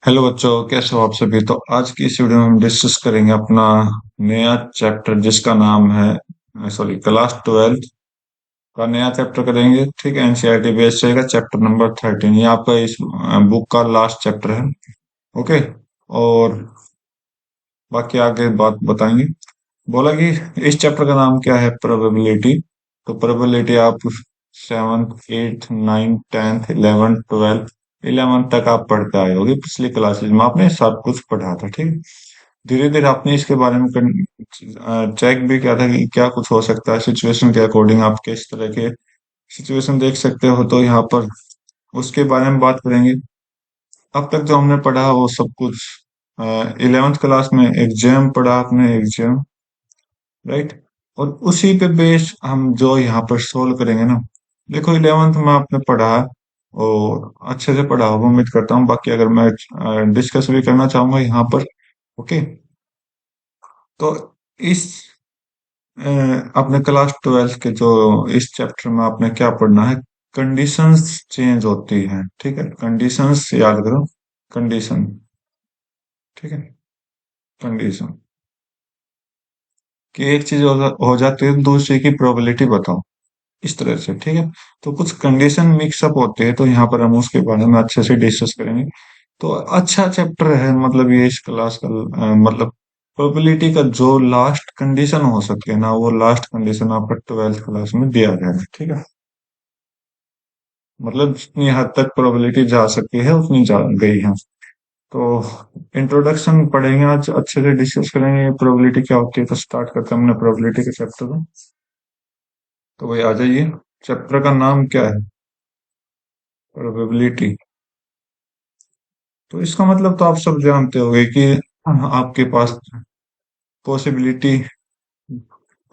Hello बच्चों, कैसे हो आप सभी। तो आज की इस वीडियो में हम डिस्कस करेंगे अपना नया चैप्टर जिसका नाम है सॉरी क्लास 12 का नया चैप्टर करेंगे। ठीक है, एनसीईआरटी बेस्ड रहेगा। चैप्टर नंबर 13 ये आपका इस बुक का लास्ट चैप्टर है। ओके। और बाकी आगे बात बताएंगे। बोला कि इस चैप्टर का नाम क्या है, प्रोबेबिलिटी। तो प्रोबेबिलिटी आप 7th 8th 9th 10th 11th 12th 11th तक आप पढ़ते आए होगे। पिछली क्लासेज में आपने सब कुछ पढ़ा था। ठीक। धीरे धीरे आपने इसके बारे में चेक भी किया था कि क्या कुछ हो सकता है सिचुएशन के अकॉर्डिंग। आप किस तरह के सिचुएशन देख सकते हो, तो यहाँ पर उसके बारे में बात करेंगे। अब तक जो हमने पढ़ा वो सब कुछ 11th क्लास में एग्जाम पढ़ा आपने, एग्जाम, राइट। और उसी पे बेस हम जो यहाँ पर सोल्व करेंगे ना। देखो 11th में आपने पढ़ा है और अच्छे से पढ़ा होगा उम्मीद करता हूँ। बाकी अगर मैं डिस्कस भी करना चाहूंगा यहाँ पर। ओके। तो इस अपने क्लास 12 के जो इस चैप्टर में आपने क्या पढ़ना है, कंडीशंस चेंज होती हैं। ठीक है, कंडीशंस याद करो। कंडीशन। ठीक है, कंडीशन कि एक चीज हो जाती है दूसरे की प्रोबेबिलिटी बताओ, इस तरह से। ठीक है। तो कुछ कंडीशन मिक्सअप होते हैं, तो यहाँ पर हम उसके बारे में अच्छे से डिस्कस करेंगे। तो अच्छा चैप्टर है, मतलब ये इस क्लास का मतलब प्रोबेबिलिटी का जो लास्ट कंडीशन हो सकती है ना, वो लास्ट कंडीशन आपका 12th क्लास में दिया गया है। ठीक है। मतलब जितनी हद तक प्रोबेबिलिटी जा सकती है उतनी जा गई है। तो इंट्रोडक्शन पढ़ेंगे आज, अच्छे से डिस्कस करेंगे प्रोबेबिलिटी क्या होती है। तो स्टार्ट करते हैं हमने प्रोबेबिलिटी के चैप्टर को। तो वही आ जाइए। चैप्टर का नाम क्या है, प्रोबेबिलिटी। तो इसका मतलब तो आप सब जानते होंगे कि आपके पास पॉसिबिलिटी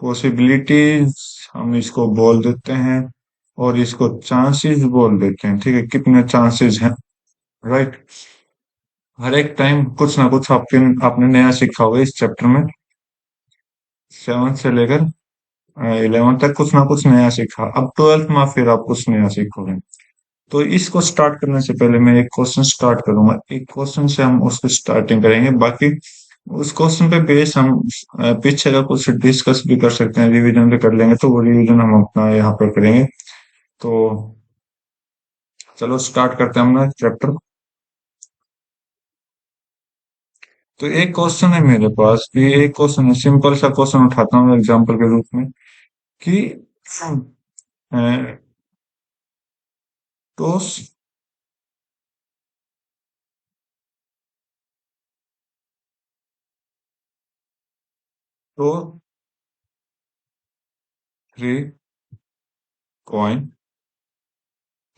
पॉसिबिलिटीज हम इसको बोल देते हैं, और इसको चांसेस बोल देते हैं। ठीक है, कितने चांसेस हैं, राइट। हर एक टाइम कुछ ना कुछ आपने नया सीखा होगा इस चैप्टर में। 7th से लेकर 11th तक कुछ ना कुछ नया सीखा। अब 12th में फिर आप कुछ नया सीखोगे। तो इसको स्टार्ट करने से पहले मैं एक क्वेश्चन स्टार्ट करूंगा। एक क्वेश्चन से हम उसको स्टार्टिंग करेंगे। बाकी उस क्वेश्चन पे बेस हम पीछे का कुछ डिस्कस भी कर सकते हैं, रिवीजन भी कर लेंगे। तो वो रिवीजन हम अपना यहाँ पर करेंगे। तो चलो स्टार्ट करते हैं अपना चैप्टर। तो एक क्वेश्चन है मेरे पास कि एक क्वेश्चन है, सिंपल सा क्वेश्चन उठाता हूँ एग्जाम्पल के रूप में कि अ, तो तो 3 कॉइन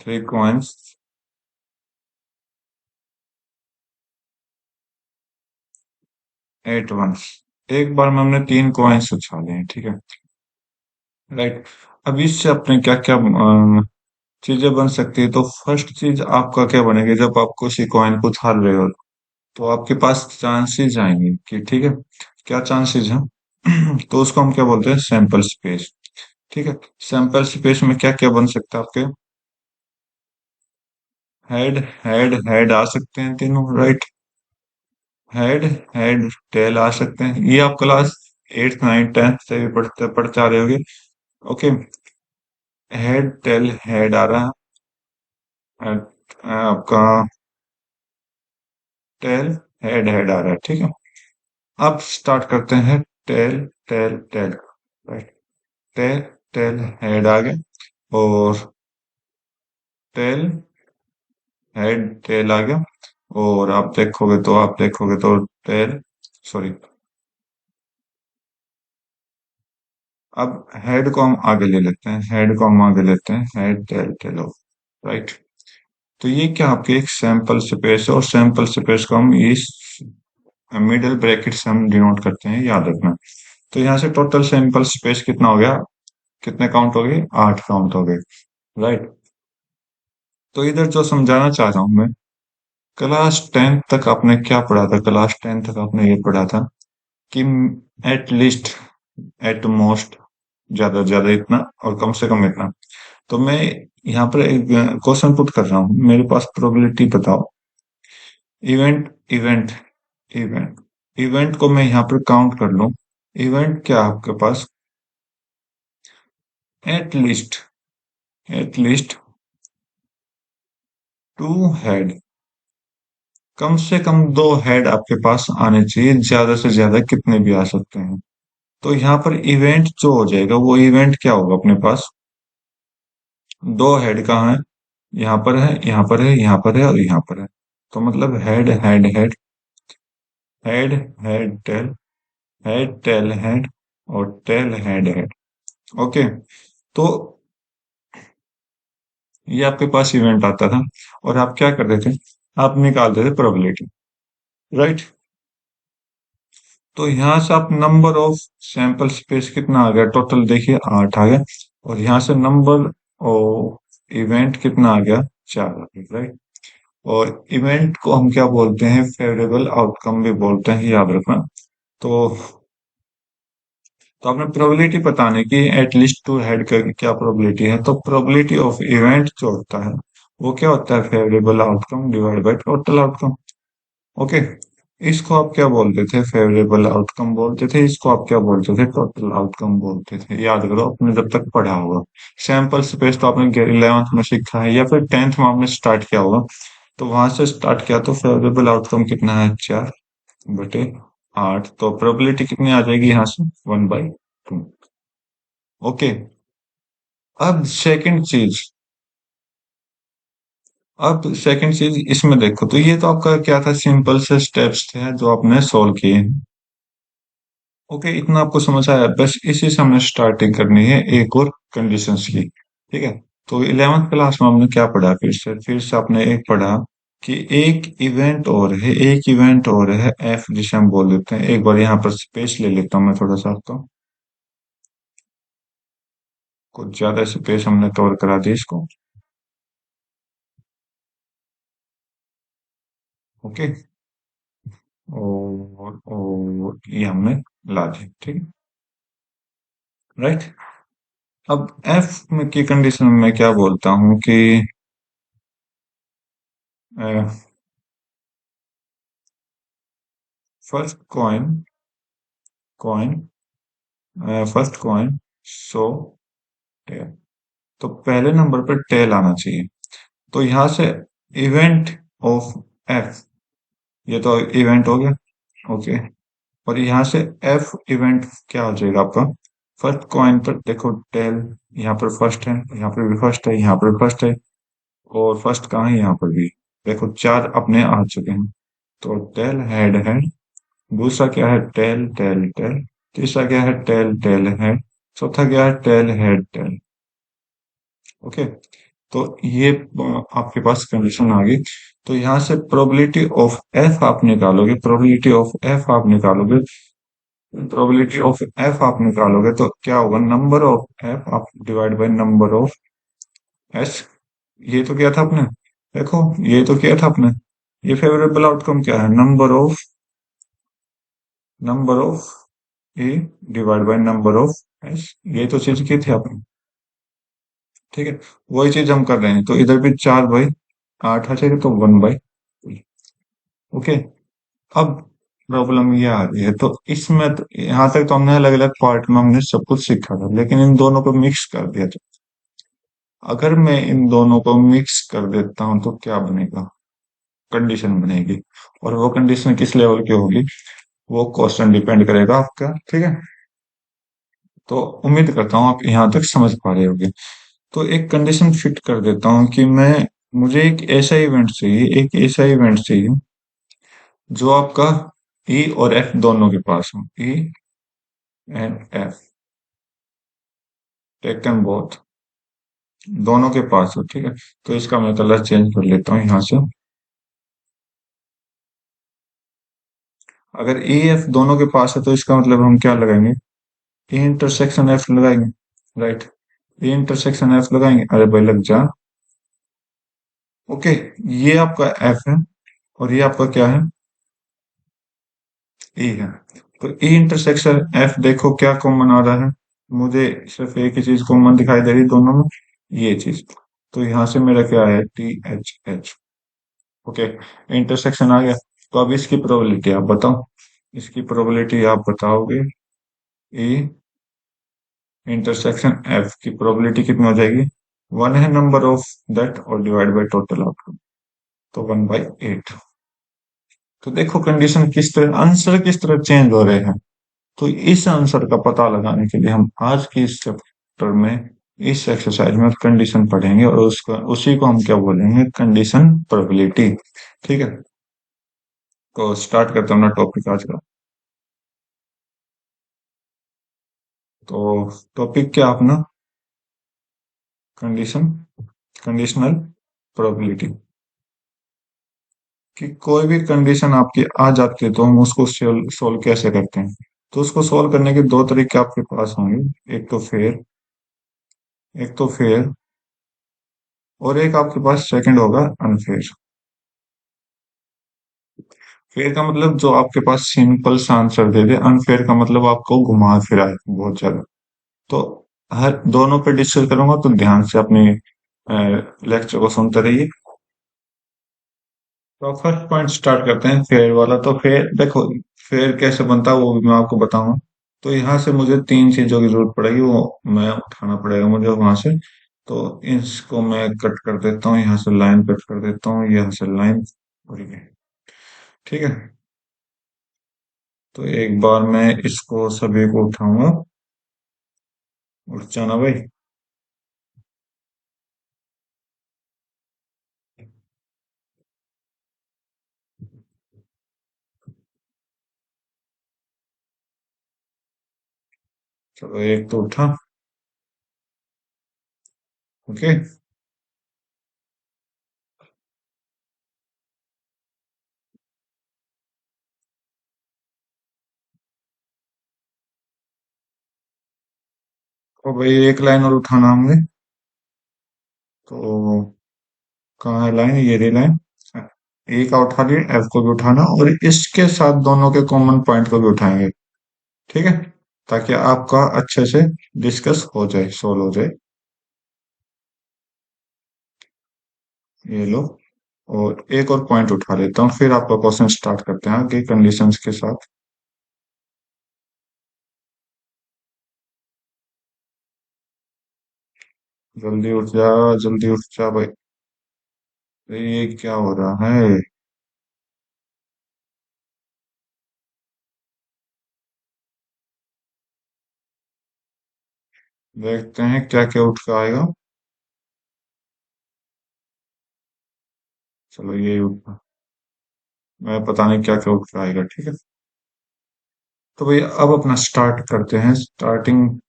3 कॉइन्स एट वंस। एक बार में हमने 3 कॉइन्स उछाले हैं। ठीक है, राइट। अब इससे अपने क्या क्या चीजें बन सकती है। तो फर्स्ट चीज आपका क्या बनेगी, जब आप किसी कॉइन को उछाल रहे हो तो आपके पास चांसेस आएंगे कि, ठीक है, क्या चांसेस हैं तो उसको हम क्या बोलते हैं, सैंपल स्पेस। ठीक है। सैंपल स्पेस में क्या क्या बन सकता है आपके, हेड हेड हेड आ सकते हैं तीनों, राइट। हेड हेड टेल आ सकते हैं। ये आप क्लास 8th 9th 10th से भी पढ़ते पढ़ते आ रहे होगे। ओके। हेड टेल हेड आ रहा है। आपका टेल हेड हेड आ रहा है। ठीक है। अब स्टार्ट करते हैं। Tail tail tail, right. Tail tail head आ गया, और टेल हेड टेल आ गया। और आप देखोगे तो टेल, सॉरी, अब हेड को हम आगे ले लेते हैं। हेड को हम आगे लेते हैं, हेड टेल टेल, राइट। तो ये क्या आपके एक सैंपल स्पेस है, और सैंपल स्पेस को हम इस मिडिल ब्रैकेट से हम डिनोट करते हैं, याद रखना। तो यहाँ से टोटल सैंपल स्पेस कितना हो गया, कितने काउंट हो गए, 8 काउंट हो गए, राइट। तो इधर जो समझाना चाह रहा हूं मैं, क्लास 10th तक आपने क्या पढ़ा था, क्लास 10th तक आपने ये पढ़ा था कि एट लीस्ट, एट मोस्ट, ज्यादा से ज्यादा इतना, और कम से कम इतना। तो मैं यहाँ पर एक क्वेश्चन पुट कर रहा हूँ, मेरे पास प्रोबेबिलिटी बताओ इवेंट इवेंट इवेंट इवेंट को मैं यहाँ पर काउंट कर लूं। इवेंट क्या है आपके पास? एटलीस्ट एटलीस्ट टू हेड, कम से कम दो हेड आपके पास आने चाहिए, ज्यादा से ज्यादा कितने भी आ सकते हैं। तो यहाँ पर इवेंट जो हो जाएगा वो इवेंट क्या होगा अपने पास? दो हेड कहाँ है? यहाँ पर है, यहाँ पर है, यहाँ पर है और यहाँ पर है। तो मतलब head head head head head tail, head tail head और टेल हेड हेड। ओके। तो ये आपके पास इवेंट आता था और आप क्या करते थे? आप निकालते थे प्रोबेबिलिटी, राइट? तो यहाँ से आप नंबर ऑफ सैंपल स्पेस कितना आ गया टोटल? देखिए 8 आ गया। और यहाँ से नंबर ऑफ इवेंट कितना आ गया? 4 आ गया, राइट? और इवेंट को हम क्या बोलते हैं? फेवरेबल आउटकम भी बोलते हैं, याद रखना। तो तो आपने प्रोबेबिलिटी बताने की एटलीस्ट टू हेड का क्या प्रोबेबिलिटी है, तो प्रोबेबिलिटी ऑफ इवेंट जो होता है वो क्या होता है? Favourable outcome divide by total outcome. Okay. इसको आप क्या बोलते थे? फेवरेबल आउटकम बोलते थे। इसको आप क्या बोलते थे? टोटल आउटकम बोलते थे। याद करो, आपने जब तक पढ़ा होगा। सैंपल स्पेस तो आपने 11th में सीखा है या फिर 10th में आपने स्टार्ट किया होगा। तो वहां से स्टार्ट किया तो फेवरेबल आउटकम कितना है? 4/8। तो प्रोबेबिलिटी कितनी आ जाएगी यहाँ से? 1/2। ओके। अब सेकंड चीज, इसमें देखो तो ये तो आपका क्या था? सिंपल से स्टेप्स थे जो आपने सॉल्व किए। ओके, इतना आपको समझ आया? बस इसी से हमने स्टार्टिंग करनी है एक और कंडीशंस की। ठीक है। तो 11th क्लास में हमने क्या पढ़ा? फिर से आपने एक पढ़ा कि एक इवेंट और है, एक इवेंट और है एफ, जिसे हम बोल देते हैं। एक बार यहाँ पर स्पेस ले लेता हूँ मैं थोड़ा सा, आपका कुछ ज्यादा स्पेस हमने कवर करा दी इसको। ओके। और ये हमने ला दी, ठीक है, राइट? अब एफ में की कंडीशन में मैं क्या बोलता हूँ कि first coin first coin so tell. तो पहले नंबर पर टेल आना चाहिए। तो यहां से इवेंट ऑफ एफ, ये तो इवेंट हो गया। ओके। और यहाँ से एफ इवेंट क्या हो जाएगा आपका? फर्स्ट कॉइन पर देखो टेल, यहाँ पर फर्स्ट है, यहाँ पर भी फर्स्ट है, यहाँ पर भी फर्स्ट है। और फर्स्ट कहाँ है? यहाँ पर भी। देखो 4 अपने आ चुके हैं। तो टेल हेड हेड, दूसरा क्या है? टेल टेल टेल, तीसरा क्या है? टेल टेल हेड, चौथा क्या है? Tail head tail. ओके। तो ये आपके पास कंडीशन आ गई। तो यहाँ से प्रोबेबिलिटी ऑफ एफ आप निकालोगे, तो क्या होगा? नंबर ऑफ एफ आप divide by number of S. ये तो किया था आपने, देखो ये तो किया था आपने। ये फेवरेबल आउटकम क्या है? Number of A divide by number of S. ये तो चीज की थी आपने, ठीक है। वही चीज हम कर रहे हैं। तो इधर भी 4/8 आ जाएगा, तो 1/, ओके। अब प्रॉब्लम ये आ रही है, तो इसमें तो यहाँ तक तो हमने अलग अलग पार्ट में हमने सब कुछ सीखा था, लेकिन इन दोनों को मिक्स कर दिया। तो अगर मैं इन दोनों को मिक्स कर देता हूं तो क्या बनेगा? कंडीशन बनेगी। और वो कंडीशन किस लेवल की होगी? वो क्वेश्चन डिपेंड करेगा आपका, ठीक है। तो उम्मीद करता हूँ आप यहाँ तक समझ पा रहे होगे। तो एक कंडीशन फिट कर देता हूँ कि मुझे एक ऐसा इवेंट चाहिए जो आपका ई और एफ दोनों के पास हो। ई एंड एफ टेकन बोथ, दोनों के पास हो, ठीक है। तो इसका मैं कलर चेंज कर लेता हूँ यहाँ से। अगर ई एफ दोनों के पास है तो इसका मतलब हम क्या लगाएंगे? ई इंटरसेक्शन एफ लगाएंगे, राइट? ई इंटरसेक्शन एफ लगाएंगे, अरे भाई लग जा। ओके। ये आपका एफ है और ये आपका क्या है? ई है। तो ई इंटरसेक्शन एफ देखो क्या कॉमन आ रहा है? मुझे सिर्फ एक ही चीज कॉमन दिखाई दे रही दोनों में, ये चीज। तो यहां से मेरा क्या है? T H H. Okay, intersection आ गया। तो अब इसकी प्रोबेबिलिटी आप बताओ। इसकी प्रोबेबिलिटी आप बताओगे। ई इंटरसेक्शन एफ की प्रोबेबिलिटी कितनी हो जाएगी? वन है नंबर ऑफ दैट और डिवाइड बाय टोटल आउटकम, तो 1/8। तो देखो कंडीशन किस तरह, आंसर किस तरह चेंज हो रहे हैं। तो इस आंसर का पता लगाने के लिए हम आज की इस चैप्टर में इस एक्सरसाइज में कंडीशन पढ़ेंगे और उसका उसी को हम क्या बोलेंगे, कंडीशन प्रोबेबिलिटी। ठीक है, तो स्टार्ट करते हैं अपना टॉपिक आज का। तो टॉपिक क्या अपना? Condition, conditional probability. कि कोई भी कंडीशन आपकी आ जाती है तो हम उसको सोल्व कैसे करते हैं। तो उसको सोल्व करने के दो तरीके आपके पास होंगे, एक तो फेयर और एक आपके पास सेकंड होगा अनफेयर। फेयर का मतलब जो आपके पास सिंपल सा आंसर दे दे, अनफेयर का मतलब आपको घुमा फिराए बहुत ज्यादा। तो हर दोनों पे डिस्कस करूंगा, तो ध्यान से अपनी लेक्चर को सुनते रहिए। तो फर्स्ट पॉइंट स्टार्ट करते हैं फेयर वाला। तो फेयर देखो, फेयर कैसे बनता है वो भी मैं आपको बताऊंगा। तो यहाँ से मुझे तीन चीजों की जरूरत पड़ेगी, वो मैं उठाना पड़ेगा मुझे वहां से। तो इसको मैं कट कर देता हूँ, यहाँ से लाइन कट कर देता हूँ, यहाँ से लाइन, और ये ठीक है। तो एक बार मैं इसको सभी को उठाऊंगा। उठ जाना भाई। चलो एक तो उठा। ओके। तो भाई एक लाइन और उठाना हमने। तो कहाँ है लाइन? ये रही लाइन। ए का उठा लिया, एफ को भी उठाना और इसके साथ दोनों के कॉमन पॉइंट को भी उठाएंगे। ठीक है, ताकि आपका अच्छे से डिस्कस हो जाए, सोल्व हो जाए। ये लो। और एक और पॉइंट उठा लेता हूँ, फिर आपका क्वेश्चन स्टार्ट करते हैं आगे कंडीशंस के साथ। जल्दी उठ जा, जल्दी उठ जा भाई। ये क्या हो रहा है? देखते हैं क्या क्या उठ के आएगा। चलो ये उठा। मैं पता नहीं क्या क्या उठ के आएगा, ठीक है। तो भाई अब अपना स्टार्ट करते हैं। स्टार्टिंग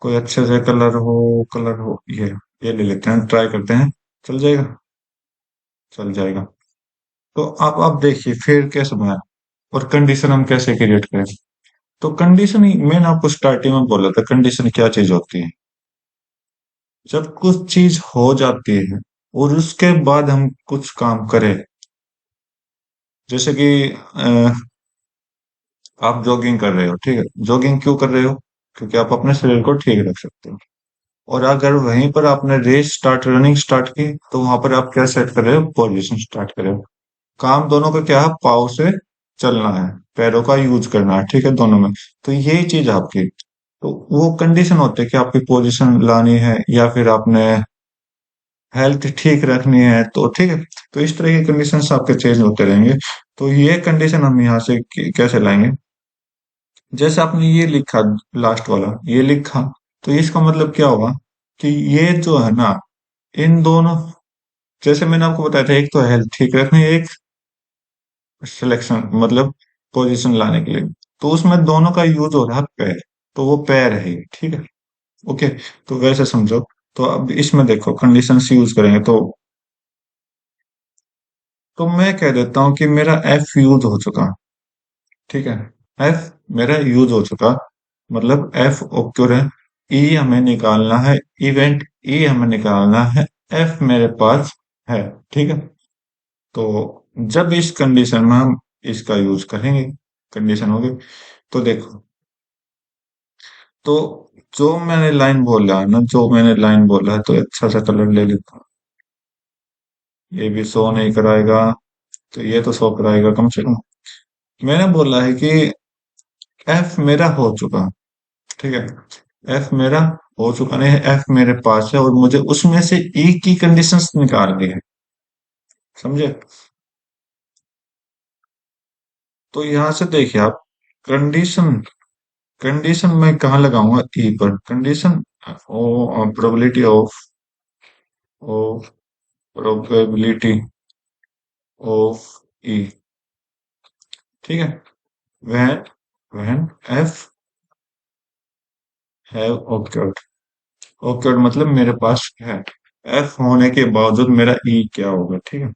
कोई अच्छे से कलर हो ये ले लेते हैं, ट्राई करते हैं। चल जाएगा? चल जाएगा। तो आप देखिए फिर कैसे बनाए और कंडीशन हम कैसे क्रिएट करें। तो कंडीशन ही मैंने आपको स्टार्टिंग में बोला था, कंडीशन क्या चीज होती है। जब कुछ चीज हो जाती है और उसके बाद हम कुछ काम करें, जैसे कि आप जॉगिंग कर रहे हो, ठीक है। जॉगिंग क्यों कर रहे हो? क्योंकि आप अपने शरीर को ठीक रख सकते हो। और अगर वहीं पर आपने रेस स्टार्ट, रनिंग स्टार्ट की, तो वहां पर आप क्या सेट कर रहे हो? पोजीशन स्टार्ट कर रहे हो। काम दोनों का क्या है? पाँव से चलना है, पैरों का यूज करना है, ठीक है, दोनों में। तो यही चीज आपकी, तो वो कंडीशन होते है कि आपकी पोजीशन लानी है या फिर आपने हेल्थ ठीक रखनी है, तो ठीक है। तो इस तरह की कंडीशंस आपके चेंज होते रहेंगे। तो ये कंडीशन हम यहाँ से कैसे लाएंगे? जैसे आपने ये लिखा, लास्ट वाला ये लिखा, तो इसका मतलब क्या होगा कि ये जो है ना, इन दोनों, जैसे मैंने आपको बताया था, एक तो हेल्थ ठीक रखनी है, एक सिलेक्शन मतलब पोजीशन लाने के लिए। तो उसमें दोनों का यूज हो रहा है पैर, तो वो पैर है ये, ठीक है। ओके, तो वैसे समझो। तो अब इसमें देखो कंडीशंस यूज करेंगे, तो मैं कह देता हूं कि मेरा एफ यूज हो चुका, ठीक है। एफ मेरा यूज हो चुका, मतलब एफ ओक्योर है। ई हमें निकालना है, इवेंट ई हमें निकालना है, एफ मेरे पास है, ठीक है। तो जब इस कंडीशन में हम इसका यूज करेंगे, कंडीशन होगी। तो देखो, तो जो मैंने लाइन बोला है ना, जो मैंने लाइन बोला है, तो अच्छा सा कलर ले लेता हूँ। ये भी शो नहीं कराएगा, तो ये तो शो कराएगा कम से कम। मैंने बोला है कि एफ मेरा हो चुका, ठीक है, एफ मेरा हो चुका नहीं है, एफ मेरे पास है और मुझे उसमें से ई की कंडीशंस निकालनी है, समझे? तो यहां से देखिए आप, कंडीशन, कंडीशन मैं कहाँ लगाऊंगा, ई पर condition, O probability of, O probability of E, ठीक है, when, when F have occurred, occurred मतलब मेरे पास है, एफ होने के बावजूद मेरा ई क्या होगा, ठीक है।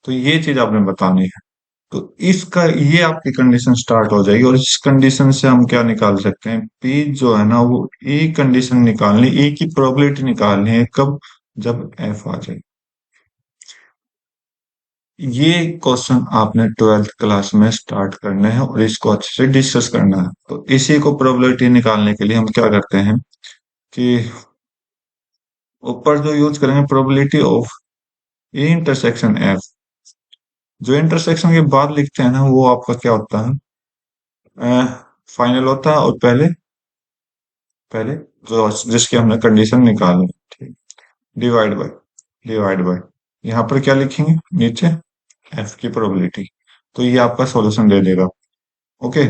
तो ये चीज आपने बतानी है। तो इसका, ये आपकी कंडीशन स्टार्ट हो जाएगी और इस कंडीशन से हम क्या निकाल सकते हैं, पी जो है ना वो ई कंडीशन निकालनी, ई की प्रोबेबिलिटी निकालनी है, कब, जब एफ आ जाए। ये क्वेश्चन आपने ट्वेल्थ क्लास में स्टार्ट करने हैं और इसको अच्छे से डिस्कस करना है। तो इसी को प्रोबेबिलिटी निकालने के लिए हम क्या करते हैं कि ऊपर जो यूज करेंगे probability of E intersection F, जो इंटरसेक्शन के बाद लिखते हैं ना वो आपका क्या होता है, फाइनल होता है, और पहले, पहले जो जिसकी हमने कंडीशन निकाली, ठीक, डिवाइड बाय, डिवाइड बाय, यहाँ पर क्या लिखेंगे नीचे, एफ की प्रोबेबिलिटी, तो ये आपका सॉल्यूशन दे देगा। ओके,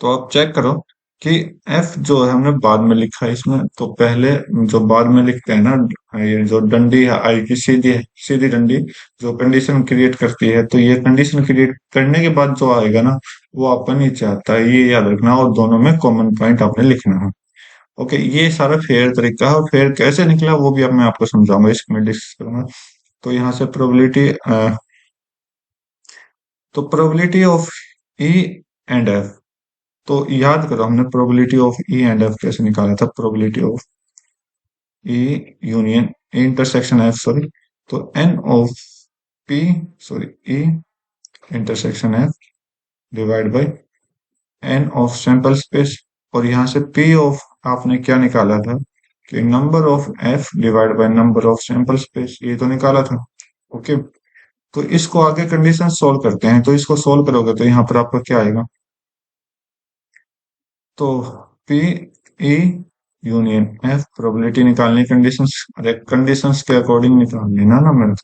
तो आप चेक करो कि एफ जो है हमने बाद में लिखा है इसमें, तो पहले जो बाद में लिखते हैं ना, ये जो डंडी है आई की, सीधी सीधी डंडी जो कंडीशन क्रिएट करती है, तो ये कंडीशन क्रिएट करने के बाद जो आएगा ना वो आपका नीचे आता है, ये याद रखना, और दोनों में कॉमन पॉइंट आपने लिखना है। ओके, ये सारा फेयर तरीका है, और फेयर कैसे निकला वो भी अब मैं आपको समझाऊंगा, इसमें डिस्कस करूंगा। तो यहाँ से प्रोबेबिलिटी, तो probability of E and F, तो याद करो हमने probability of E and F कैसे निकाला था, probability of E union, E intersection F sorry, तो N of P, sorry E intersection F divide by N of sample space, और यहाँ से पी ऑफ आपने क्या निकाला था कि number of F divide by number of sample space, ये तो निकाला था। ओके, तो इसको आगे कंडीशन सोल्व करते हैं, तो इसको सोल्व करोगे तो यहाँ पर आपका क्या आएगा, तो P E union F, probability निकालनी, कंडीशंस, अरे कंडीशंस के अकॉर्डिंग निकालनी ना ना मेरे,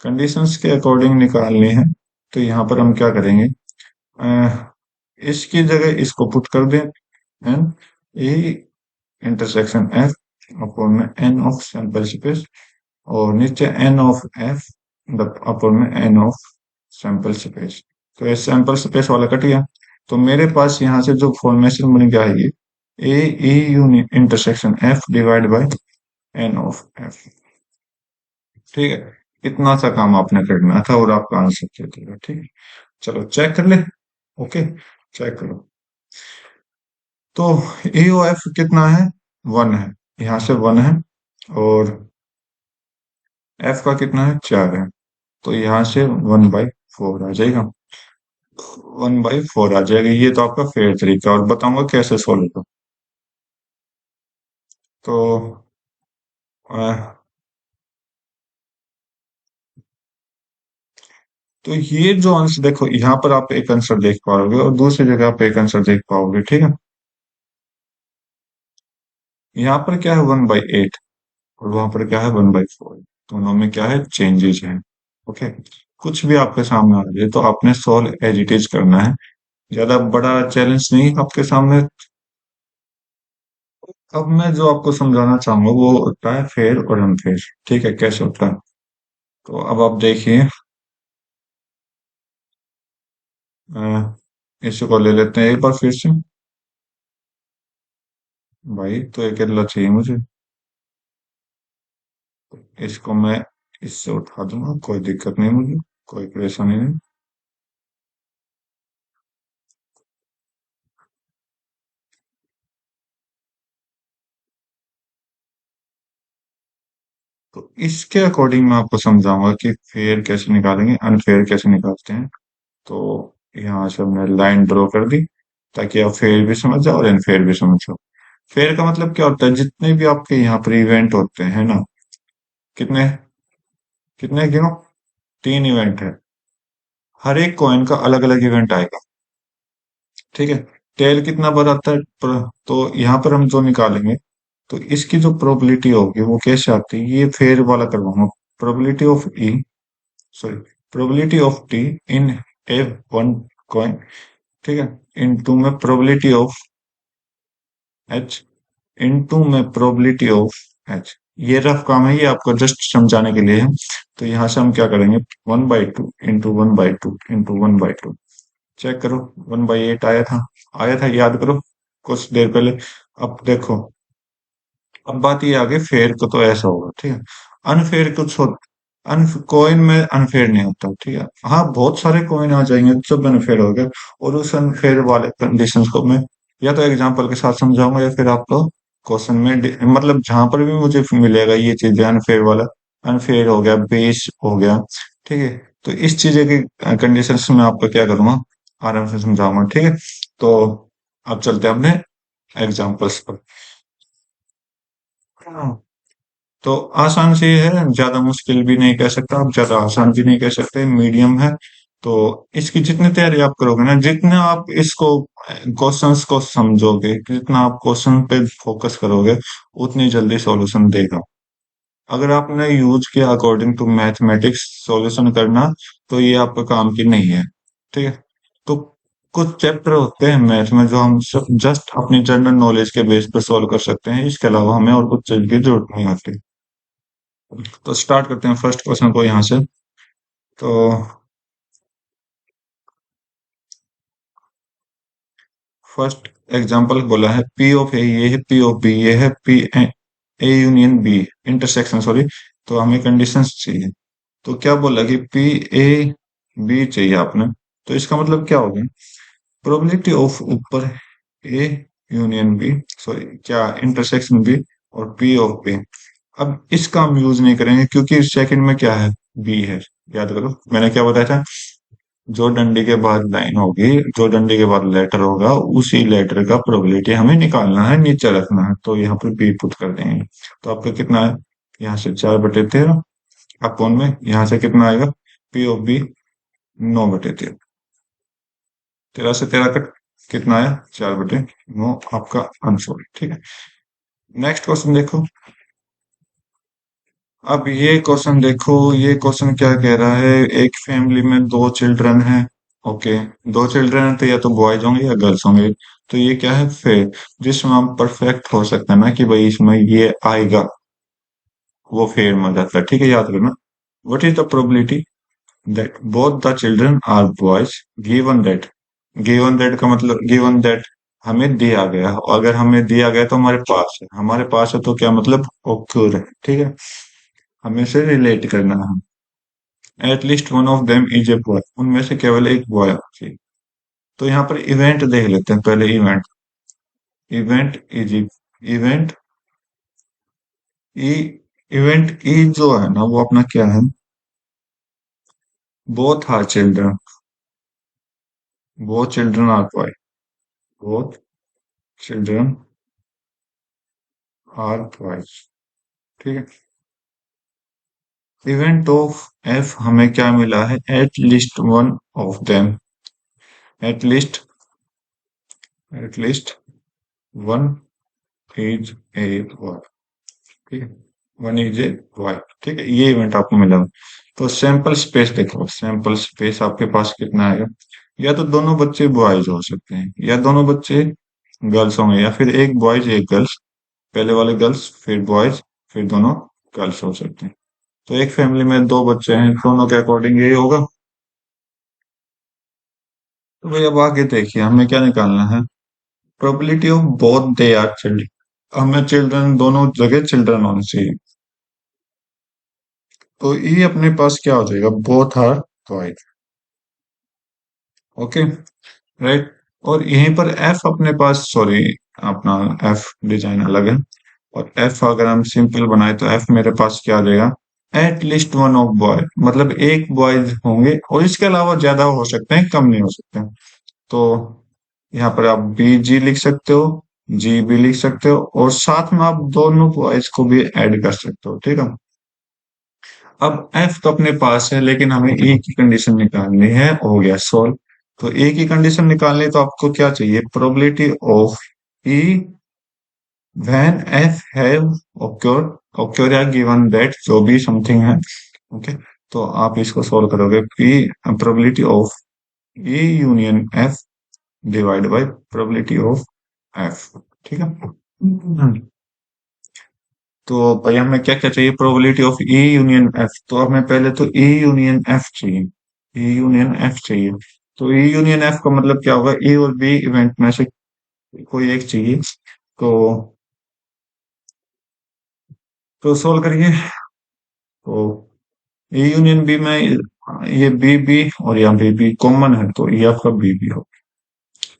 कंडीशंस के अकॉर्डिंग निकालनी है। तो यहाँ पर हम क्या करेंगे, इसकी जगह इसको पुट कर दें, N E intersection F upon में एन ऑफ सैंपल स्पेस, और नीचे एन ऑफ एफ अपॉन में एन ऑफ सैंपल स्पेस, तो ये सैंपल स्पेस वाला कट गया। तो मेरे पास यहाँ से जो फॉर्मेशन बन गया है, ये A E unit intersection F divide by N of F, ठीक है। इतना सा काम आपने करना था और आपका आंसर दे देगा, ठीक है। चलो चेक कर ले, ओके, चेक करो। तो ए ओ एफ कितना है, वन है, यहाँ से वन है, और एफ का कितना है, चार है, तो यहाँ से वन बाई फोर आ जाएगा, वन बाई फोर आ जाएगा। ये तो आपका फेयर तरीका, और बताऊंगा कैसे सोल्व होगा। तो अ, तो ये जो आंसर देखो, यहाँ पर आप एक आंसर देख पाओगे और दूसरी जगह आप एक आंसर देख पाओगे, ठीक है। यहाँ पर क्या है, वन बाई एट, और वहां पर क्या है, वन बाई फोर, दोनों में क्या है, चेंजेस हैं। ओके, कुछ भी आपके सामने आ जाए तो आपने सॉल्व एज इट इज करना है, ज्यादा बड़ा चैलेंज नहीं है आपके सामने। अब मैं जो आपको समझाना चाहूंगा वो होता है फेयर और अनफेयर, ठीक है, कैसे होता है। तो अब आप देखिए, अ, इसको ले लेते हैं एक बार फिर से, भाई तो एक अकेला चाहिए मुझे, इसको मैं इससे उठा दूंगा, कोई दिक्कत नहीं मुझे, कोई परेशानी नहीं। तो इसके अकॉर्डिंग मैं आपको समझाऊंगा कि फेयर कैसे निकालेंगे, अनफेयर कैसे निकालते हैं। तो यहाँ से हमने लाइन ड्रॉ कर दी ताकि आप फेयर भी समझ जाओ और अनफेयर भी समझ जाओ। फेयर का मतलब क्या होता है, जितने भी आपके यहाँ पर इवेंट होते हैं ना, कितने कितने गिनो, 3 इवेंट है, हर एक कॉइन का अलग अलग इवेंट आएगा। ठीक है, टेल कितना बार आता है तो यहाँ पर हम जो निकालेंगे, तो इसकी जो प्रोबेबिलिटी होगी वो कैसे आती है, ये फेयर वाला करवाऊंगा। Probability of E, sorry, probability of T in A one coin, ठीक है, इनटू में प्रोबेबिलिटी ऑफ एच, इनटू में प्रोबेबिलिटी ऑफ एच। ये रफ काम है, ये आपको जस्ट समझाने के लिए है। तो यहां से हम क्या करेंगे, 1/2 इंटू 1/2 इंटू 1/2, चेक करो, 1/8 आया था, याद करो कुछ देर पहले। अब देखो, अब बात ये आगे, फेयर को तो ऐसा होगा, ठीक है, अनफेयर कुछ हो, कॉइन में अनफेयर नहीं होता, ठीक है, हाँ बहुत सारे कॉइन आ जाएंगे जब अनफेयर हो गया, और उस अनफेयर वाले कंडीशंस को मैं या तो एग्जांपल के साथ समझाऊंगा, या फिर आपको क्वेश्चन में मतलब जहां पर भी मुझे मिलेगा ये चीजें, अनफेयर वाला, अनफेयर हो गया, बेस हो गया, ठीक है, तो इस चीजें की कंडीशंस में आपको क्या करूंगा, आराम से समझाऊंगा, ठीक है। तो अब चलते हैं अपने एग्जाम्पल्स पर। हाँ, तो आसान से ये है, ज्यादा मुश्किल भी नहीं कह सकता आप, ज्यादा आसान भी नहीं कह सकते, मीडियम है। तो इसकी जितनी तैयारी आप करोगे ना, जितना आप इसको क्वेश्चंस को समझोगे, जितना आप क्वेश्चन पे फोकस करोगे, उतनी जल्दी सॉल्यूशन देगा। अगर आपने यूज किया अकॉर्डिंग टू मैथमेटिक्स सॉल्यूशन करना, तो ये आपका काम की नहीं है, ठीक है। तो कुछ चैप्टर होते हैं मैथ में जो हम जस्ट अपनी जनरल नॉलेज के बेस पर सॉल्व कर सकते हैं, इसके अलावा हमें और कुछ चीज की जरूरत नहीं होती। तो स्टार्ट करते हैं फर्स्ट क्वेश्चन को यहाँ से। तो फर्स्ट एग्जांपल बोला है पी ऑफ ए, ये है पी ऑफ बी, ये है P A union B, intersection, sorry. तो हमें कंडीशंस चाहिए। तो क्या बोला कि पी ए बी चाहिए आपने, तो इसका मतलब क्या होगा, प्रोबेबिलिटी ऑफ ऊपर ए यूनियन बी, सॉरी क्या, इंटरसेक्शन बी और पी ऑफ बी। अब इसका हम यूज नहीं करेंगे क्योंकि सेकंड में क्या है, बी है। याद करो मैंने क्या बताया था, जो डंडी के बाद लाइन होगी, जो डंडी के बाद लेटर होगा, उसी लेटर का प्रोबेबिलिटी हमें निकालना है, नीचे रखना है। तो यहाँ पर बी पुट कर देंगे। तो आपका कितना है, यहाँ से 4/13 अपॉन में, यहाँ से कितना आएगा, पी ऑफ बी 9/13, 13 से 13 कट, कितना आया, 4/9 आपका आंसर, ठीक है। नेक्स्ट क्वेश्चन देखो। अब ये क्वेश्चन देखो, ये क्वेश्चन क्या कह रहा है, एक फैमिली में 2 चिल्ड्रन हैं, ओके, 2 चिल्ड्रन हैं, तो या तो बॉयज होंगे या गर्ल्स होंगे। तो ये क्या है, फेयर, जिसमें हम परफेक्ट हो सकते हैं ना कि भाई इसमें ये आएगा, वो फेयर में जाता है, ठीक है, याद रखना। What is the probability that both the children are boys, given that, given that का मतलब, गिवन दैट हमें दिया गया, अगर हमें दिया गया तो हमारे पास है, हमारे पास है तो क्या मतलब, ओक्योर है, ठीक है, हमें से रिलेट करना है। At least one of them is a boy, उनमें से केवल एक बॉय है। तो यहाँ पर इवेंट देख लेते हैं पहले, event, event is, event E, event E जो है ना वो अपना क्या है, both are children, both children are boy, both children are boys, ठीक है। इवेंट ऑफ एफ हमें क्या मिला है, at least one of them, at least, at least one is a boy, ठीक है, वन इज ए बॉय, ठीक है, ये इवेंट आपको मिला। तो सैंपल स्पेस देखो, सैंपल स्पेस आपके पास कितना आएगा, या तो दोनों बच्चे बॉयज हो सकते हैं, या दोनों बच्चे गर्ल्स होंगे, या फिर एक बॉयज एक गर्ल्स, पहले वाले गर्ल्स फिर बॉयज, फिर दोनों गर्ल्स हो सकते हैं। तो एक फैमिली में 2 बच्चे हैं, दोनों के अकॉर्डिंग यही होगा। तो भाई अब आगे देखिए, हमें क्या निकालना है, probability of both they are children, हमें चिल्ड्रन दोनों जगह चिल्ड्रन होने चाहिए। तो ये अपने पास क्या हो जाएगा, both are boys, okay, right. और यहीं पर एफ अपने पास, सॉरी, अपना एफ डिजाइन अलग है, और एफ अगर हम सिंपल बनाए तो एफ मेरे पास क्या आ जाएगा, eight least one of boy, मतलब एक बॉयज होंगे, और इसके अलावा ज्यादा हो सकते हैं, कम नहीं हो सकते हैं। तो यहाँ पर आप बी जी लिख सकते हो, जी भी लिख सकते हो और साथ में आप दोनों वॉइस को भी ऐड कर सकते हो, ठीक है। अब एफ तो अपने पास है लेकिन हमें ए की कंडीशन निकालनी है, हो गया सॉल्व। तो ए की कंडीशन निकालनी है तो आपको क्या चाहिए, probability of E when F have occur या गिवन दैट, जो भी समथिंग है, ओके। तो आप इसको सोल्व करोगे, P probability of E union F divide by probability of F, ठीक है। तो भाई हमें क्या क्या चाहिए, probability of E union F, तो हमें पहले तो ई यूनियन एफ चाहिए, ई यूनियन एफ चाहिए। तो ई यूनियन एफ का मतलब क्या होगा, ए और बी इवेंट में से कोई एक चाहिए। तो सोल्व करिए। तो ए यूनियन बी में ये बी बी और यहाँ बी बी कॉमन है, तो ये आपका बी बी हो,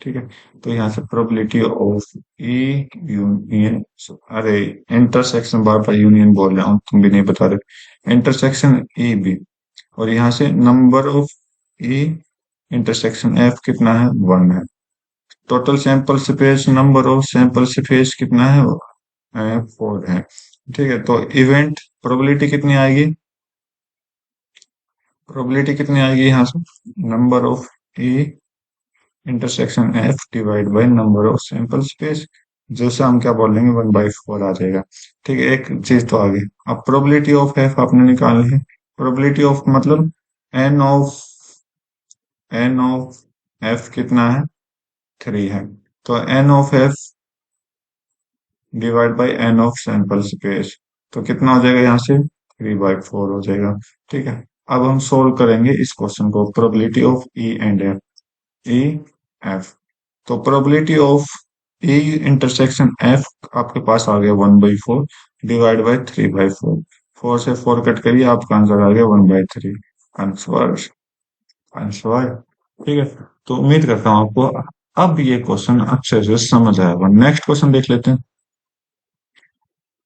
ठीक है। तो यहाँ से प्रोबेबिलिटी ऑफ ई यूनियन, अरे इंटरसेक्शन, बार बार यूनियन बोल रहा हूँ, तुम भी नहीं बता रहे, इंटरसेक्शन ई बी, और यहाँ से number of E intersection F कितना है, 1 है। Total sample space, number of sample space कितना है, 4 है, ठीक है। तो इवेंट प्रोबेबिलिटी कितनी आएगी, प्रोबेबिलिटी कितनी आएगी यहाँ से, number of E intersection F divide by number of sample space, जैसे हम क्या बोलेंगे 1/4 आ जाएगा, ठीक है। एक चीज तो आ गई। अब प्रोबेबिलिटी ऑफ एफ आपने निकालनी है, प्रोबेबिलिटी ऑफ मतलब एन ऑफ एफ कितना है, 3 है। तो N of F divide by N of sample space, तो कितना हो जाएगा यहाँ से, 3/4 हो जाएगा, ठीक है। अब हम सोल्व करेंगे इस क्वेश्चन को, probability of E and F, E F. तो probability of E intersection F आपके पास आ गया 1/4 डिवाइड बाय 3/4, 4 से 4 कट करिए, आपका आंसर आ गया 1/3, आंसर, आंसर, ठीक है। तो उम्मीद करता हूँ आपको अब ये क्वेश्चन अच्छे से समझ आएगा। नेक्स्ट क्वेश्चन देख लेते हैं।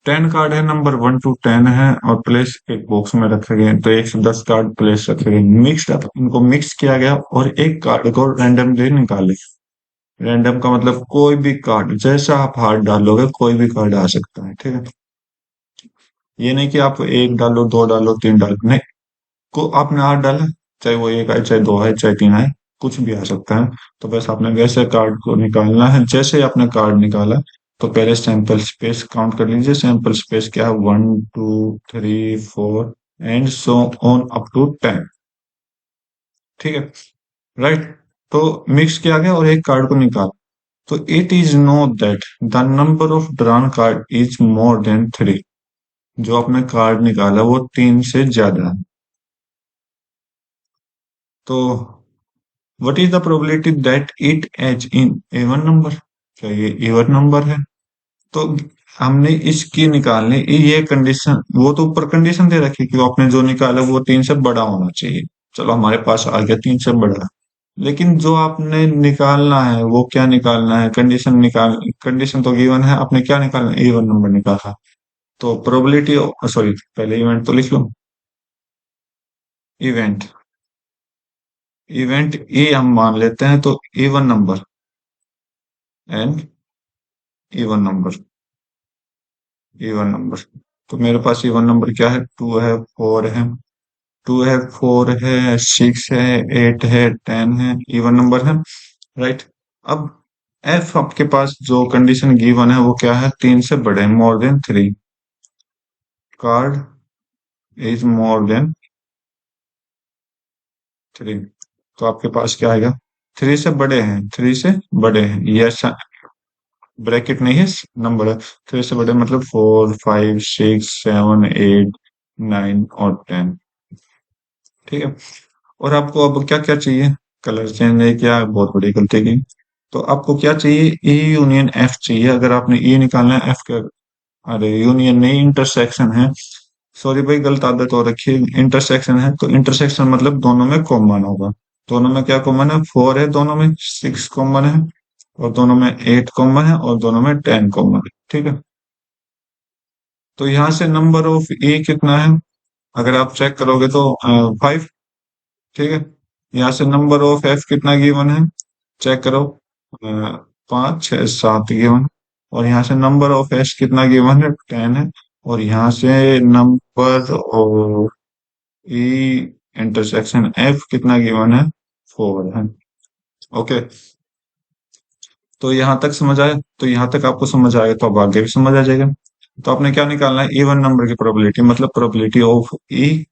10 कार्ड है, नंबर 1 to 10 है और प्लेस एक बॉक्स में रखे गए हैं, तो 1 से 10 कार्ड प्लेस रखे गए, मिक्स्ड अप, इनको मिक्स किया गया और एक कार्ड को रैंडमली निकाले। रैंडम का मतलब कोई भी कार्ड, जैसा आप हाथ डालोगे कोई भी कार्ड आ सकता है, ठीक है। ये नहीं कि आप एक डालो, दो डालो, तीन डालो, नहीं, को आपने हाथ डाला, चाहे वो एक आए, चाहे दो आए, चाहे तीन आए, कुछ भी आ सकता है। तो बस आपने वैसे कार्ड को निकालना है, जैसे ही आपने कार्ड निकाला तो पहले सैंपल स्पेस काउंट कर लीजिए। सैंपल स्पेस क्या है, 1 2 3 4 and so on up to 10, ठीक है, राइट। तो मिक्स किया गया और एक कार्ड को निकाल, तो it is know that the number of drawn card is more than 3, जो आपने कार्ड निकाला वो 3 से ज्यादा है। तो what is the probability that it as in even number, क्या ये इवन नंबर है। तो हमने इसकी निकालनी, ये कंडीशन, वो तो ऊपर कंडीशन दे रखी कि वो आपने जो निकाला वो 3 से बड़ा होना चाहिए, चलो हमारे पास आ गया 3 से बड़ा। लेकिन जो आपने निकालना है वो क्या निकालना है, कंडीशन निकाल, कंडीशन तो गिवन है, आपने क्या निकालना है, इवन नंबर निकाला। तो प्रोबेबिलिटी, सॉरी पहले इवेंट तो लिख लो, इवेंट, इवेंट ए हम मान लेते हैं, तो even number and even number, even number. तो मेरे पास इवन नंबर क्या है, 2 है, 4 है, 2 है, 4 है, 6 है, 8 है, 10 है, इवन नंबर है, राइट। अब एफ आपके पास जो कंडीशन गिवन है वो क्या है, 3 से बड़े, more than 3, card is more than 3, तो आपके पास क्या आएगा, 3 से बड़े हैं, 3 से बड़े हैं, यस, ब्रैकेट नहीं है, नंबर है। 3 से बड़े मतलब 4 5 6 7 8 9 और 10, ठीक है। और आपको अब क्या क्या चाहिए, कलर चेंज नहीं किया, बहुत बड़ी गलती की। तो आपको क्या चाहिए, ई यूनियन एफ चाहिए, अगर आपने ई निकालना है एफ का, अरे यूनियन नहीं, इंटरसेक्शन है, सॉरी भाई गलत आदत हो रखी है, इंटरसेक्शन है, तो इंटरसेक्शन मतलब दोनों में कॉमन होगा। दोनों में क्या कॉमन है, 4 है, दोनों में 6 कॉमन है, और दोनों में 8 कॉमन है, और दोनों में 10 कॉमन है, ठीक है। तो यहाँ से नंबर ऑफ ए कितना है, अगर आप चेक करोगे तो 5, ठीक है। यहाँ से नंबर ऑफ एफ कितना गिवन है, चेक करो, 5 6 7 गिवन, और यहाँ से नंबर ऑफ एस कितना गिवन है, 10 है। और यहाँ से number of E intersection F कितना गिवन है, 4 है। ओके, तो यहाँ तक समझ आया? तो यहाँ तक आपको समझ आएगा तो अब आगे भी समझ आ जाएगा। तो आपने क्या निकालना है, इवन नंबर की प्रोबेबिलिटी, मतलब probability of E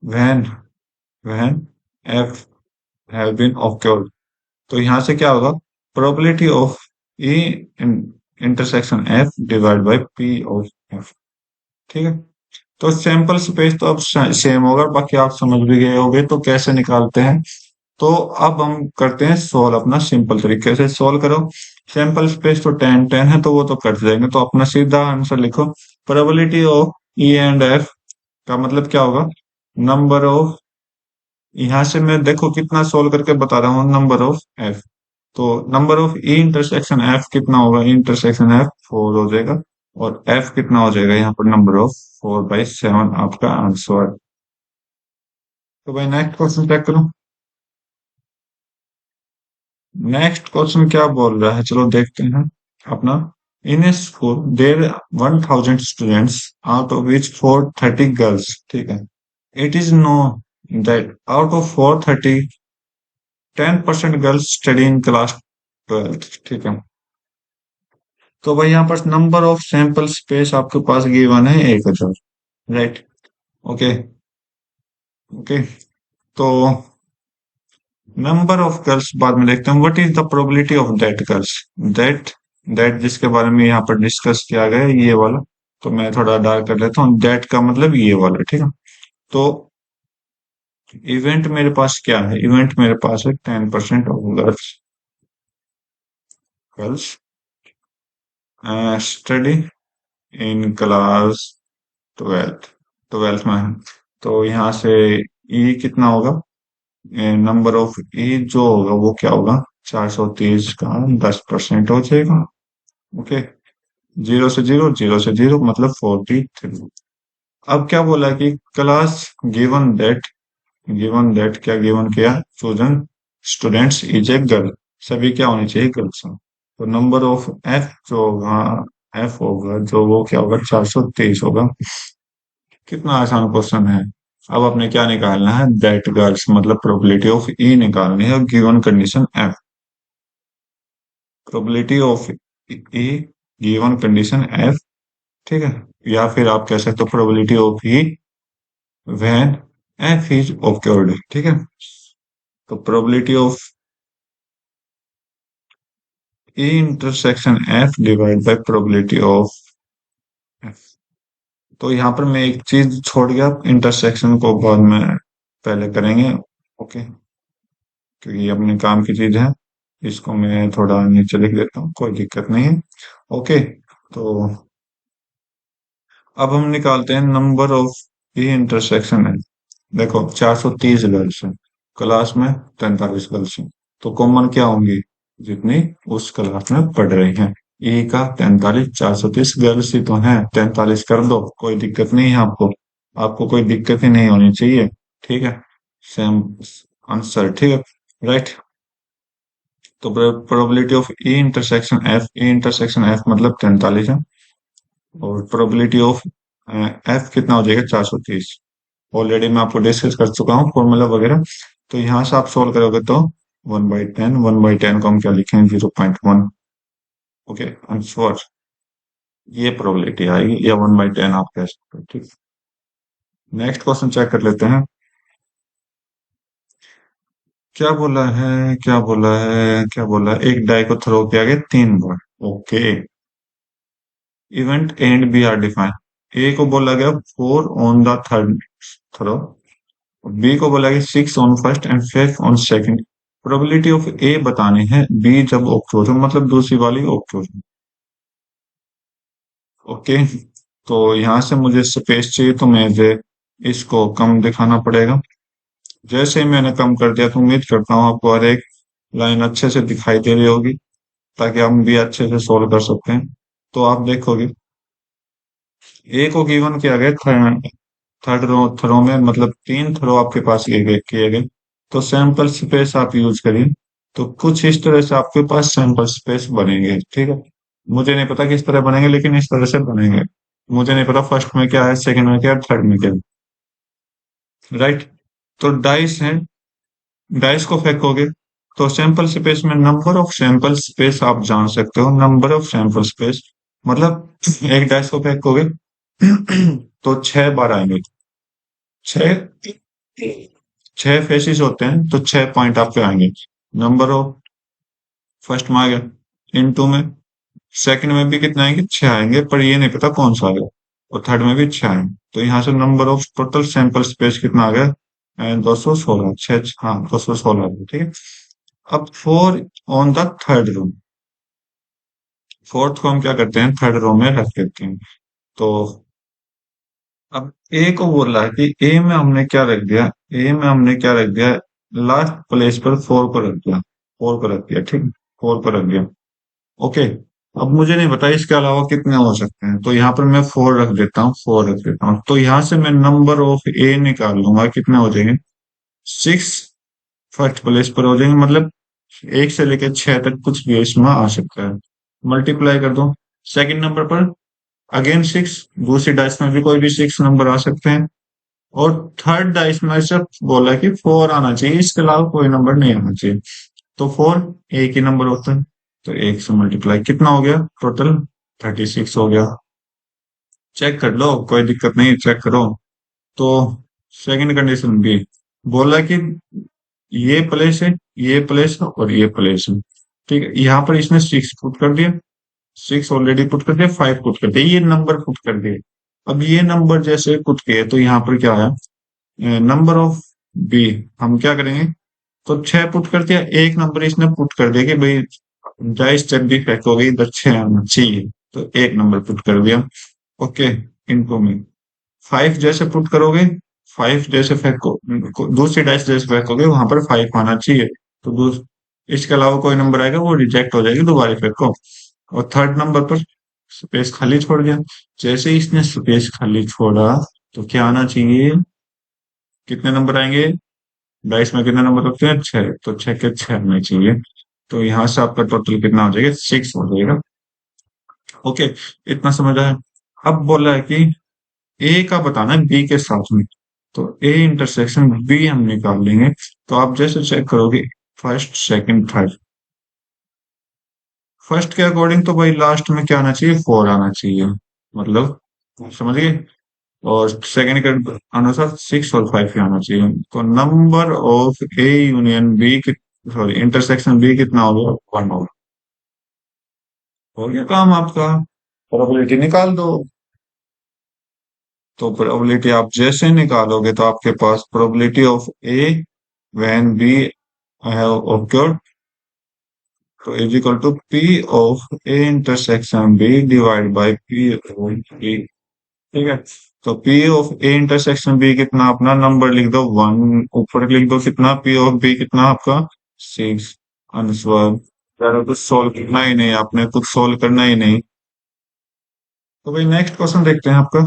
when when F have been occurred. तो यहाँ से क्या होगा, probability of E intersection F divide by P of F. ठीक है, तो सैंपल स्पेस तो अब सेम होगा, बाकी आप समझ भी गए होंगे तो कैसे निकालते हैं। तो अब हम करते हैं सोल्व, अपना सिंपल तरीके से सोल्व करो। सैंपल स्पेस तो 10 10 है, तो वो तो कट जाएंगे, तो अपना सीधा आंसर लिखो। Probability of E and F का मतलब क्या होगा, नंबर ऑफ, यहाँ से मैं देखो कितना सोल्व करके बता रहा हूँ, नंबर ऑफ एफ। तो number of E intersection F कितना होगा, इंटरसेक्शन एफ 4 हो जाएगा। और एफ कितना हो जाएगा यहाँ पर, नंबर ऑफ 4/7 आपका आंसर। तो भाई नेक्स्ट क्वेश्चन चेक करो। नेक्स्ट क्वेश्चन क्या बोल रहा है, चलो देखते हैं अपना। In a school there 1000 students, out of which 430 girls. ठीक है, it is know that out of 430 10% girls study in class 12। ठीक है, तो भाई यहाँ पर नंबर ऑफ सैंपल स्पेस आपके पास गिवन है 1000। Right, okay okay. तो नंबर ऑफ गर्ल्स बाद में देखते हैं, what is the probability of that girls. That that जिसके बारे में यहाँ पर डिस्कस किया गया है, ये वाला। तो मैं थोड़ा डार्क कर लेता हूँ, दैट का मतलब ये वाला। ठीक है, तो इवेंट मेरे पास क्या है, इवेंट मेरे पास है 10% of girls girls study in class 12 में है। तो यहाँ से ई कितना होगा, नंबर ऑफ ई जो होगा वो क्या होगा, 430 का 10% हो जाएगा। ओके, 0 से 0, 0 से 0 मतलब 43। अब क्या बोला कि क्लास गिवन दैट क्या गिवन किया, chosen students is a girl, सभी क्या होनी चाहिए, गर्ल्स। तो नंबर ऑफ एफ जो होगा, एफ होगा जो वो क्या होगा, 423 होगा। कितना आसान क्वेश्चन है। अब आपने क्या निकालना है, दैट गर्ल्स, मतलब प्रोबेबिलिटी ऑफ ई निकालनी है given condition F. Probability of E given condition F. ठीक है, या फिर आप कह सकते हो probability of E when F is occurred. ठीक है, तो probability of E intersection F divide by probability of F. तो यहाँ पर मैं एक चीज छोड़ गया, इंटरसेक्शन को बाद में पहले करेंगे। ओके, क्योंकि ये अपने काम की चीज है। इसको मैं थोड़ा नीचे लिख देता हूँ, कोई दिक्कत नहीं है। ओके, तो अब हम निकालते हैं नंबर ऑफ ई इंटरसेक्शन है। देखो 430 गर्ल्स है, क्लास में 43 गर्ल्स हैं, तो कॉमन क्या होंगी, जितनी उस क्लास में पढ़ रही हैं। ई का 43, 430 गर्ल्स ही तो हैं, 43 कर दो, कोई दिक्कत नहीं है आपको। आपको कोई दिक्कत ही नहीं होनी चाहिए। ठीक है, सेम आंसर। ठीक है, राइट। तो probability of E intersection F, E intersection F मतलब 43 है। और प्रोबेबिलिटी ऑफ एफ कितना हो जाएगा, 430। ऑलरेडी मैं आपको डिस्कस कर चुका हूँ फॉर्मूला वगैरह। तो यहाँ से आप सोल्व करोगे तो 1/10, 1/10 को हम क्या लिखेंगे, 0.1। ओके, आंसर ये प्रोबेबिलिटी आएगी, या 1/10 आप कह सकते हो। ठीक, नेक्स्ट क्वेश्चन चेक कर लेते हैं। क्या बोला है, क्या बोला है, क्या बोला है, एक डाई को थ्रो किया गया 3 बार। Okay, event A and B are define. A को बोला गया 4 on the third throw, B को बोला गया 6 on first and 5 on second. Probability of A बतानी है, बी जब ऑक्योर हो, मतलब दूसरी वाली ऑक्योर हो। ओके, तो यहाँ से मुझे स्पेस चाहिए, तो मुझे इसको कम दिखाना पड़ेगा। जैसे ही मैंने कम कर दिया, तो उम्मीद करता हूँ आपको हर एक लाइन अच्छे से दिखाई दे रही होगी, ताकि हम भी अच्छे से सोल्व कर सकते हैं। तो आप देखोगे ए को गिवन किया गया थर्ड थ्रो में, मतलब 3 थ्रो आपके पास किए गए। तो सैंपल स्पेस आप यूज करिए, तो कुछ इस तरह से आपके पास सैंपल स्पेस बनेंगे। ठीक है, मुझे नहीं पता किस तरह बनेंगे, लेकिन इस तरह से बनेंगे। मुझे नहीं पता फर्स्ट में क्या है, सेकंड में क्या है, थर्ड में क्या है, राइट। तो डाइस है, डाइस को फेंकोगे तो सैंपल स्पेस में नंबर ऑफ सैंपल स्पेस आप जान सकते हो, नंबर ऑफ सैंपल स्पेस मतलब एक डाइस को फेंकोगे तो 6 बार आएंगे। छह, 6 फेसिस होते हैं तो 6 पॉइंट आपके आएंगे। नंबर ऑफ, फर्स्ट में आ गया, इन टू में, सेकंड में भी कितने आएंगे, 6 आएंगे, पर ये नहीं पता कौन सा आएगा। और थर्ड में भी 6 आएंगे, तो यहाँ से number of total sample space कितना आ गया, 216, हाँ 216, ठीक है। अब four on the third row, fourth को हम क्या करते हैं, थर्ड रो में रख देते हैं। तो अब ए को बोल रहा है कि ए में हमने क्या रख दिया, ए में हमने क्या रख दिया, लास्ट प्लेस पर 4 को रख दिया, 4 को रख दिया, ठीक, 4 को रख दिया। ओके। अब मुझे नहीं पता इसके अलावा कितने हो सकते हैं, तो यहाँ पर मैं 4 रख देता हूँ, तो यहाँ से मैं नंबर ऑफ ए निकाल लूंगा, कितने हो जाएंगे, 6 फर्स्ट प्लेस पर हो जाएंगे, मतलब 1 से लेकर 6 तक कुछ भी इसमें आ सकता है। मल्टीप्लाई कर दो सेकंड नंबर पर, अगेन 6, दूसरी डाइस में भी कोई भी 6 नंबर आ सकते हैं। और थर्ड डाइस में सिर्फ बोला कि 4 आना चाहिए, इसके अलावा कोई नंबर नहीं आना चाहिए। तो 4 एक ही नंबर होता है, तो 1 से मल्टीप्लाई कितना हो गया, टोटल 36 हो गया। चेक कर लो, कोई दिक्कत नहीं, चेक करो। तो सेकंड कंडीशन भी बोला कि ये प्लेस है, ये प्लेस है और ये प्लेस है, ठीक है। यहाँ पर इसने 6 पुट कर दिया, 6 ऑलरेडी पुट कर दिया, 5 पुट कर दिया, ये नंबर पुट कर दिए। अब ये नंबर जैसे पुट किए तो यहाँ पर क्या है, नंबर ऑफ बी, हम क्या करेंगे, तो 6 पुट कर दिया, एक नंबर इसने पुट कर दिया कि भाई डाइस जब भी पैक हो गई इधर 6 आना चाहिए, तो एक नंबर पुट कर दिया। ओके, इनको में 5 जैसे पुट करोगे, 5 जैसे फेंको, दूसरी डाइस जैसे फेंकोगे वहां पर 5 आना चाहिए, तो इसके अलावा कोई नंबर आएगा वो रिजेक्ट हो जाएगी, दोबारा फेंको। और थर्ड नंबर पर स्पेस खाली छोड़ दिया, जैसे ही इसने स्पेस खाली छोड़ा तो क्या आना चाहिए, कितने नंबर आएंगे, डाइस में कितने नंबर होते हैं, 6, तो 6 के 6 आने चाहिए। तो यहाँ से आपका टोटल कितना हो जाएगा, 6 हो जाएगा। ओके, इतना समझ आया। अब बोला है कि ए का बताना है बी के साथ में, तो ए इंटरसेक्शन बी हम निकाल लेंगे। तो आप जैसे चेक करोगे, फर्स्ट सेकंड थर्ड, फर्स्ट के अकॉर्डिंग तो भाई लास्ट में क्या आना चाहिए, 4 आना चाहिए, मतलब समझ गए। और सेकंड के अनुसार 6 और 5 ही आना चाहिए, तो number of A union B, sorry intersection B कितना हो गया, 1 हो गया काम आपका, प्रोबेबिलिटी निकाल दो। तो प्रोबेबिलिटी आप जैसे निकालोगे तो आपके पास probability of A when B have occurred, तो is equal to P of A intersection B divide by P of B, ठीक है। तो P of A intersection B कितना, अपना नंबर लिख दो 1, ऊपर लिख दो कितना, पी ऑफ बी कितना आपका 6, आंसर। यार कुछ सोल्व करना ही नहीं, आपने कुछ सोल्व करना ही नहीं। तो भाई नेक्स्ट क्वेश्चन देखते हैं आपका।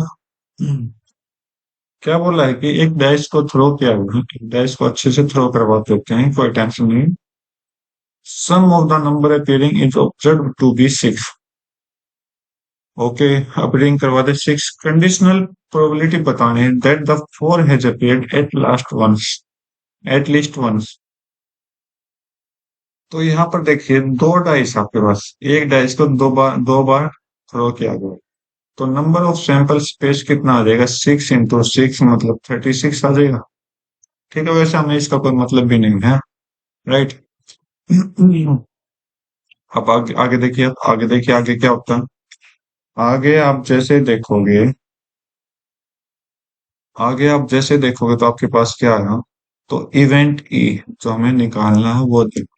क्या बोला है कि एक डैश को थ्रो किया हुआ है, एक डैश को अच्छे से थ्रो करवा देते हैं, कोई टेंशन नहीं। Sum of the number appearing is observe to be 6। Okay, appearing करवा दे 6, कंडीशनल प्रोबेबिलिटी बतानी है that the 4 has appeared at last once, at least once. तो यहाँ पर देखिए दो डाइस आपके पास, एक डाइस को दो बार थ्रो किया गया, तो नंबर ऑफ सैंपल स्पेस कितना आ जाएगा, 6 इंटू 6 मतलब 36 आ जाएगा, ठीक है। वैसे हमें इसका कोई मतलब भी नहीं है, राइट। अब आगे देखिए, आगे देखिए आगे क्या होता है। आगे आप जैसे देखोगे, आगे आप जैसे देखोगे तो आपके पास क्या है, तो इवेंट ई जो हमें निकालना है वो देखो।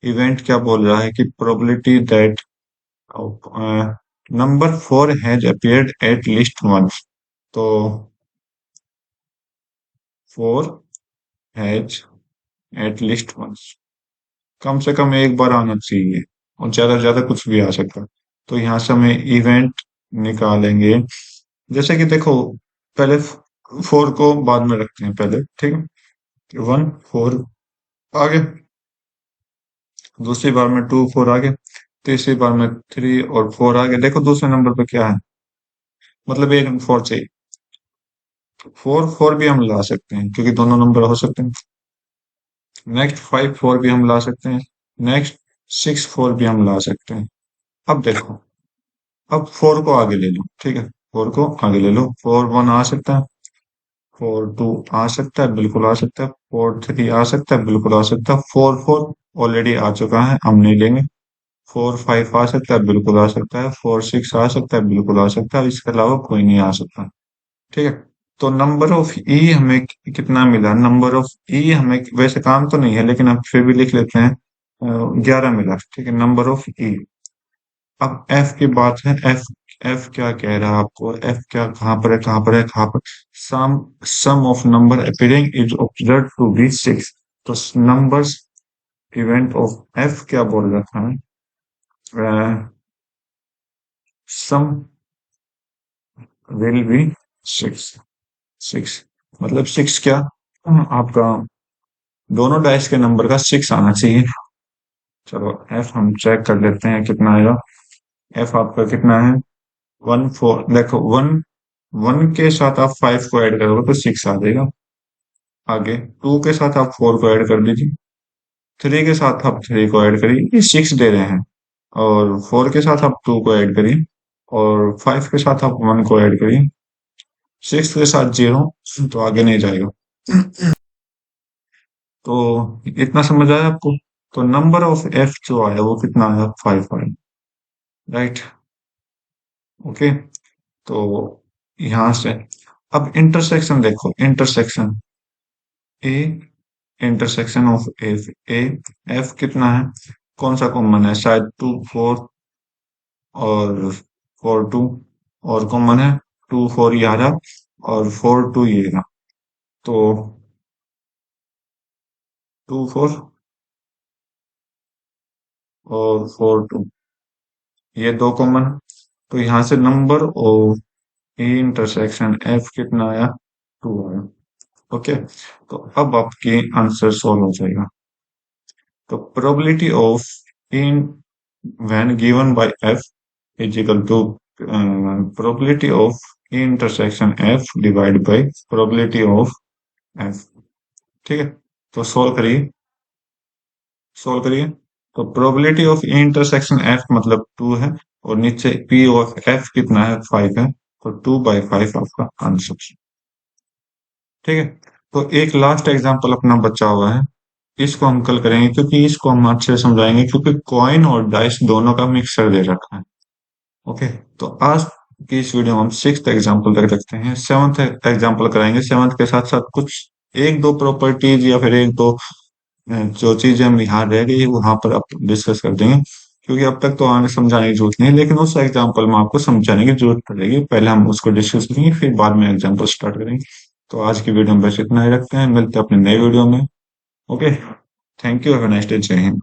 इवेंट क्या बोल रहा है कि probability that number 4 has appeared at least once, तो 4 हैज एट लीस्ट वंस, कम से कम एक बार आना चाहिए, और ज्यादा से ज्यादा कुछ भी आ सकता है। तो यहाँ से हमें इवेंट निकालेंगे, जैसे कि देखो, पहले 4 को बाद में रखते हैं पहले, ठीक है। 1 4 आ गए, दूसरी बार में 2 4 आ गए, तीसरी बार में 3 और 4 आ गए। देखो दूसरे नंबर पे क्या है, मतलब एक 4 चाहिए। 4 4 भी हम ला सकते हैं क्योंकि दोनों नंबर हो सकते हैं। नेक्स्ट 5 4 भी हम ला सकते हैं। नेक्स्ट 6 4 भी हम ला सकते हैं। अब देखो, अब 4 को आगे ले लो, ठीक है। 4 को आगे ले लो, 4 1 आ सकता है। 4 2 आ सकता है, बिल्कुल आ सकता है। 4 3 आ सकता है, बिल्कुल आ सकता है। 4 4 ऑलरेडी आ चुका है, हम नहीं लेंगे। 4 5 आ सकता है, बिल्कुल आ सकता है। 4 6 आ सकता है, बिल्कुल आ सकता है। इसके अलावा कोई नहीं आ सकता, ठीक है। तो नंबर ऑफ ई हमें कितना मिला, नंबर ऑफ ई हमें वैसे काम तो नहीं है लेकिन हम फिर भी लिख लेते हैं, 11 मिला, ठीक है, नंबर ऑफ ई। अब एफ की बात है, एफ एफ क्या कह रहा है आपको, एफ क्या, कहाँ पर है, कहाँ पर है, कहाँ पर। Sum sum of number appearing is observe to be 6। तो नंबर्स इवेंट ऑफ एफ क्या बोल रखा है, सम विल बी 6। 6 मतलब 6 क्या, आपका दोनों डाइस के नंबर का 6 आना चाहिए। चलो एफ हम चेक कर लेते हैं कितना आएगा। एफ आपका कितना है, 1 4। देखो 1 1 के साथ आप 5 को ऐड करोगे तो 6 आ जाएगा। आगे 2 के साथ आप 4 को ऐड कर दीजिए। 3 के साथ आप 3 को ऐड करिए, ये 6 दे रहे हैं। और 4 के साथ आप 2 को ऐड करिए। और 5 के साथ आप 1 को ऐड करिए। 6 के साथ 0, तो आगे नहीं जाएगा। तो इतना समझ आया आपको। तो नंबर ऑफ एफ जो आया वो कितना आया, 5 आया, राइट। ओके। तो यहां से अब इंटरसेक्शन देखो, intersection A, intersection of F A, F कितना है, कौन सा कॉमन है, शायद 2 4 और 4 2, और कॉमन है 2 4 ये आ रहा, और 4 2 ये रहा। तो 2 4 और 4 2 ये दो कॉमन। तो यहाँ से number of A intersection F कितना आया, 2 आया। ओके। तो अब आपकी आंसर सॉल्व हो जाएगा। तो probability of in when given by f is equal to probability of E intersection f divided by probability of f, ठीक है। तो सोल्व करिए। तो probability of E intersection f मतलब 2 है, और नीचे p ऑफ f कितना है, 5 है। तो 2/5 आपका आंसर, ठीक है। तो एक लास्ट एग्जांपल अपना बचा हुआ है, इसको हम कल करेंगे क्योंकि इसको हम अच्छे से समझाएंगे, क्योंकि कॉइन और डाइस दोनों का मिक्सर दे रखा है। ओके। तो आज की इस वीडियो में हम 6th एग्जाम्पल तक रखते हैं, 7th एग्जाम्पल कराएंगे। 7th के साथ साथ कुछ एक दो प्रॉपर्टीज या फिर एक दो जो चीजें हम यहाँ रह गई वहां पर आप डिस्कस कर देंगे, क्योंकि अब तक तो आगे समझाने की जरूरत नहीं है, लेकिन उस एग्जाम्पल में आपको समझाने की जरूरत पड़ेगी। पहले हम उसको डिस्कस करेंगे, फिर बाद में एग्जाम्पल स्टार्ट करेंगे। तो आज की वीडियो में बस इतना ही रखते हैं, मिलते हैं अपने नए वीडियो में। Okay, thank you, have a nice day, जय हिंद।